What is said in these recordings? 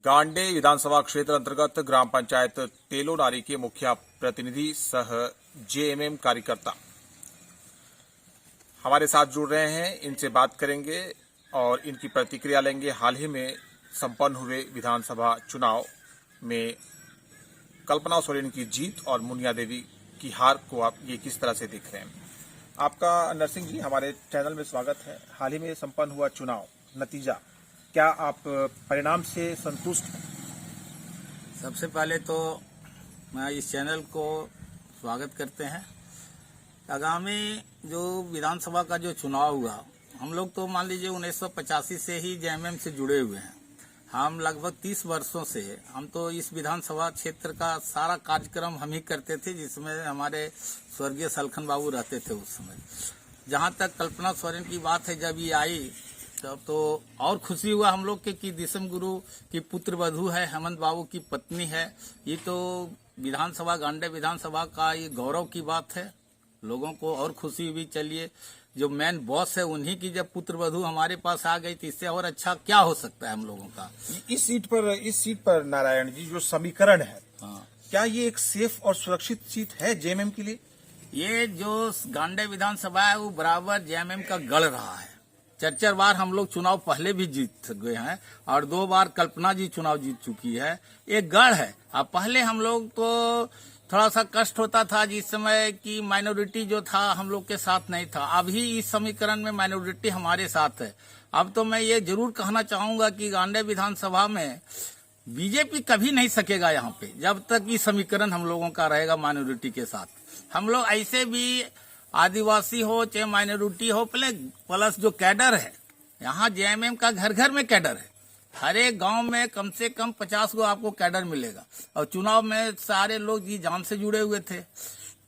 गांडे विधानसभा क्षेत्र अंतर्गत ग्राम पंचायत तेलोनारी के मुखिया प्रतिनिधि सह जेएमएम कार्यकर्ता हमारे साथ जुड़ रहे हैं। इनसे बात करेंगे और इनकी प्रतिक्रिया लेंगे। हाल ही में संपन्न हुए विधानसभा चुनाव में कल्पना सोरेन की जीत और मुनिया देवी की हार को आप ये किस तरह से देख रहे हैं? आपका नरसिंह जी हमारे चैनल में स्वागत है। हाल ही में संपन्न हुआ चुनाव नतीजा, क्या आप परिणाम से संतुष्ट हैं? सबसे पहले तो मैं इस चैनल को स्वागत करते हैं। आगामी जो विधानसभा का जो चुनाव हुआ, हम लोग तो मान लीजिए 1985 से ही जेएमएम से जुड़े हुए हैं। हम लगभग 30 वर्षों से हम तो इस विधानसभा क्षेत्र का सारा कार्यक्रम हम ही करते थे, जिसमें हमारे स्वर्गीय सलखन बाबू रहते थे उस समय। जहां तक कल्पना सोरेन की बात है, जब ये आई तब तो और खुशी हुआ हम लोग के कि दिसम गुरु की पुत्र वधू है, हेमंत बाबू की पत्नी है। ये तो विधानसभा गांडे विधानसभा का ये गौरव की बात है। लोगों को और खुशी हुई। चलिए, जो मेन बॉस है उन्हीं की जब पुत्र वधू हमारे पास आ गई तो इससे और अच्छा क्या हो सकता है हम लोगों का। इस सीट पर नारायण जी जो समीकरण है, हाँ, क्या ये एक सेफ और सुरक्षित सीट है जेएमएम के लिए? ये जो गांडे विधानसभा है वो बराबर जेएमएम का गढ़ रहा है। 4 बार हम लोग चुनाव पहले भी जीत गए हैं और 2 बार कल्पना जी चुनाव जीत चुकी है। एक गढ़ है। अब पहले हम लोग तो थोड़ा सा कष्ट होता था जिस समय की माइनॉरिटी जो था हम लोग के साथ नहीं था। अभी इस समीकरण में माइनॉरिटी हमारे साथ है। अब तो मैं ये जरूर कहना चाहूंगा कि गांडे विधानसभा में बीजेपी कभी नहीं सकेगा यहाँ पे, जब तक ये समीकरण हम लोगों का रहेगा माइनॉरिटी के साथ। हम लोग ऐसे भी आदिवासी हो चाहे माइनॉरिटी हो, प्लस जो कैडर है यहाँ जेएमएम का घर घर में कैडर है। हर एक गांव में कम से कम 50 गो आपको कैडर मिलेगा और चुनाव में सारे लोग जी जान से जुड़े हुए थे।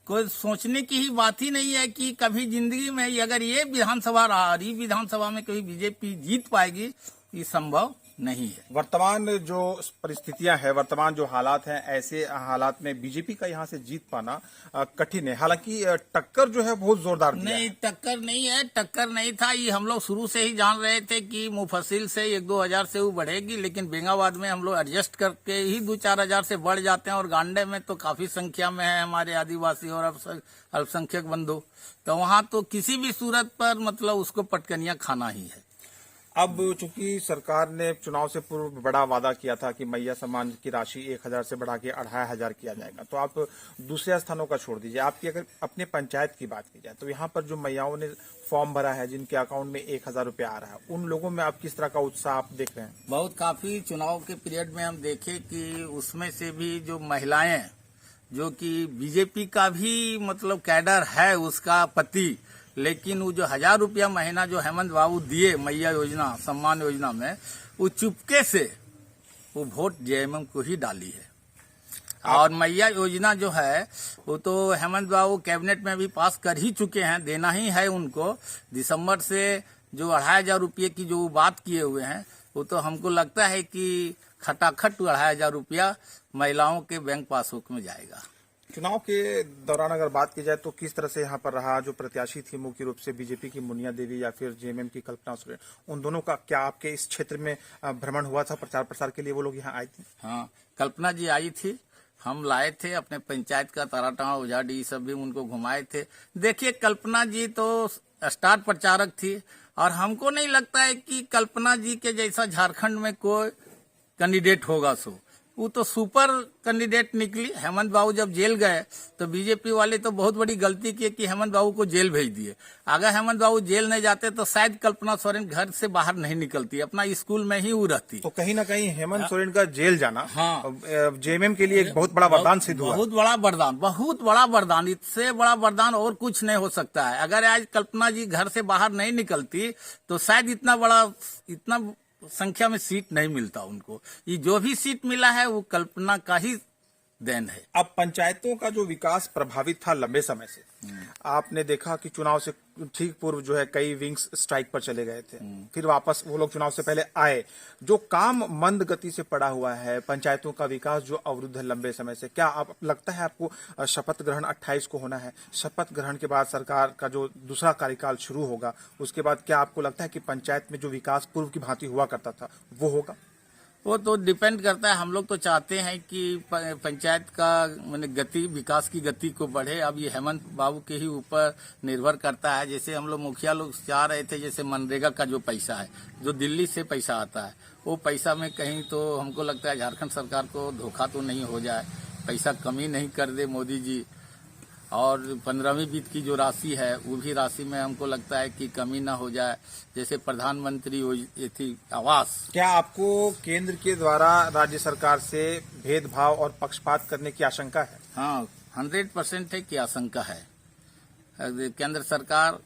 कोई सोचने की ही बात ही नहीं है कि कभी जिंदगी में अगर ये विधानसभा रहा, ये विधानसभा में कभी बीजेपी जीत पाएगी, ये संभव नहीं है। वर्तमान जो परिस्थितियां हैं, वर्तमान जो हालात हैं, ऐसे हालात में बीजेपी का यहां से जीत पाना कठिन है। हालांकि टक्कर जो है बहुत जोरदार नहीं, टक्कर नहीं है, टक्कर नहीं था। ये हम लोग शुरू से ही जान रहे थे कि मुफस्सिल से 1-2 हजार से वो बढ़ेगी, लेकिन बेंगाबाद में हम लोग एडजस्ट करके ही 2-4 हजार से बढ़ जाते हैं। और गांडे में तो काफी संख्या में है हमारे आदिवासी और अल्पसंख्यक बंधु, तो वहाँ तो किसी भी सूरत पर मतलब उसको पटकनियां खाना ही है। अब चूंकि सरकार ने चुनाव से पूर्व बड़ा वादा किया था कि मैया सम्मान की राशि 1000 से बढ़ा के 2500 किया जाएगा, तो आप दूसरे स्थानों का छोड़ दीजिए, आपकी अगर अपने पंचायत की बात की जाए तो यहाँ पर जो मैयाओं ने फॉर्म भरा है, जिनके अकाउंट में 1000 रुपया आ रहा है, उन लोगों में आप किस तरह का उत्साह आप देख रहे हैं? बहुत काफी चुनाव के पीरियड में हम देखे कि उसमें से भी जो महिलाएं, जो कि बीजेपी का भी मतलब कैडर है उसका पति, लेकिन वो जो 1000 रुपया महीना जो हेमंत बाबू दिए मैया योजना सम्मान योजना में, वो चुपके से वो वोट जेएमएम को ही डाली है। और मैया योजना जो है वो तो हेमंत बाबू कैबिनेट में भी पास कर ही चुके हैं, देना ही है उनको। दिसंबर से जो 2500 रुपये की जो बात किए हुए हैं, वो तो हमको लगता है कि खटाखट 2500 रुपया महिलाओं के बैंक पासबुक में जाएगा। चुनाव के दौरान अगर बात की जाए तो किस तरह से यहाँ पर रहा? जो प्रत्याशी थी मुख्य रूप से बीजेपी की मुनिया देवी या फिर जेएमएम की कल्पना सोरेन, उन दोनों का क्या आपके इस क्षेत्र में भ्रमण हुआ था? प्रचार प्रसार के लिए वो लोग यहाँ आए थे? हाँ, कल्पना जी आई थी, हम लाए थे अपने पंचायत का ताराटावा उजाड़ी सब भी उनको घुमाए थे। देखिए, कल्पना जी तो स्टार प्रचारक थी और हमको नहीं लगता है कि कल्पना जी के जैसा झारखंड में कोई कैंडिडेट होगा। वो तो सुपर कैंडिडेट निकली। हेमंत बाबू जब जेल गए तो बीजेपी वाले तो बहुत बड़ी गलती की कि हेमंत बाबू को जेल भेज दिए। अगर हेमंत बाबू जेल नहीं जाते तो शायद कल्पना सोरेन घर से बाहर नहीं निकलती, अपना स्कूल में ही वो रहती। तो कहीं ना कहीं हेमंत सोरेन का जेल जाना हाँ जेएमएम के लिए एक बहुत बड़ा वरदान सिद्ध हुआ। बहुत बड़ा वरदान, बहुत बड़ा वरदान। इससे बड़ा वरदान और कुछ नहीं हो सकता है। अगर आज कल्पना जी घर से बाहर नहीं निकलती तो शायद इतना संख्या में सीट नहीं मिलता उनको। ये जो भी सीट मिला है वो कल्पना का ही देन है। अब पंचायतों का जो विकास प्रभावित था लंबे समय से, आपने देखा कि चुनाव से ठीक पूर्व जो है कई विंग्स स्ट्राइक पर चले गए थे, फिर वापस वो लोग चुनाव से पहले आए। जो काम मंद गति से पड़ा हुआ है, पंचायतों का विकास जो अवरुद्ध है लंबे समय से, क्या आप लगता है आपको शपथ ग्रहण 28 को होना है? शपथ ग्रहण के बाद सरकार का जो दूसरा कार्यकाल शुरू होगा, उसके बाद क्या आपको लगता है कि पंचायत में जो विकास पूर्व की भांति हुआ करता था वो होगा? वो तो डिपेंड करता है। हम लोग तो चाहते हैं कि पंचायत का माने गति, विकास की गति को बढ़े। अब ये हेमंत बाबू के ही ऊपर निर्भर करता है। जैसे हम लोग मुखिया लोग चाह रहे थे, जैसे मनरेगा का जो पैसा है, जो दिल्ली से पैसा आता है, वो पैसा में कहीं तो हमको लगता है झारखंड सरकार को धोखा तो नहीं हो जाए, पैसा कमी नहीं कर दे मोदी जी। और 15वीं वित्त की जो राशि है, वो भी राशि में हमको लगता है कि कमी ना हो जाए। जैसे प्रधानमंत्री ये थी आवास। क्या आपको केंद्र के द्वारा राज्य सरकार से भेदभाव और पक्षपात करने की आशंका है? हाँ, 100% है कि आशंका है। केंद्र सरकार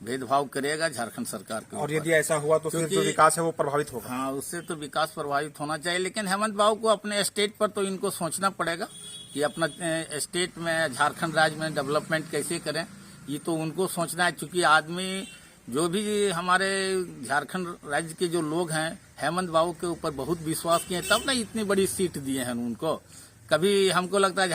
भेदभाव करेगा झारखंड सरकार के और ऊपर। यदि ऐसा हुआ तो फिर जो विकास है वो प्रभावित होगा। हाँ, उससे तो विकास प्रभावित होना चाहिए। लेकिन हेमंत बाबू को अपने स्टेट पर तो इनको सोचना पड़ेगा कि अपना स्टेट में, झारखंड राज्य में डेवलपमेंट कैसे करें। ये तो उनको सोचना है, क्योंकि आदमी जो भी हमारे झारखंड राज्य के जो लोग हैं, हेमंत बाबू के ऊपर बहुत विश्वास किए, तब ना इतनी बड़ी सीट दिए हैं उनको। कभी हमको लगता है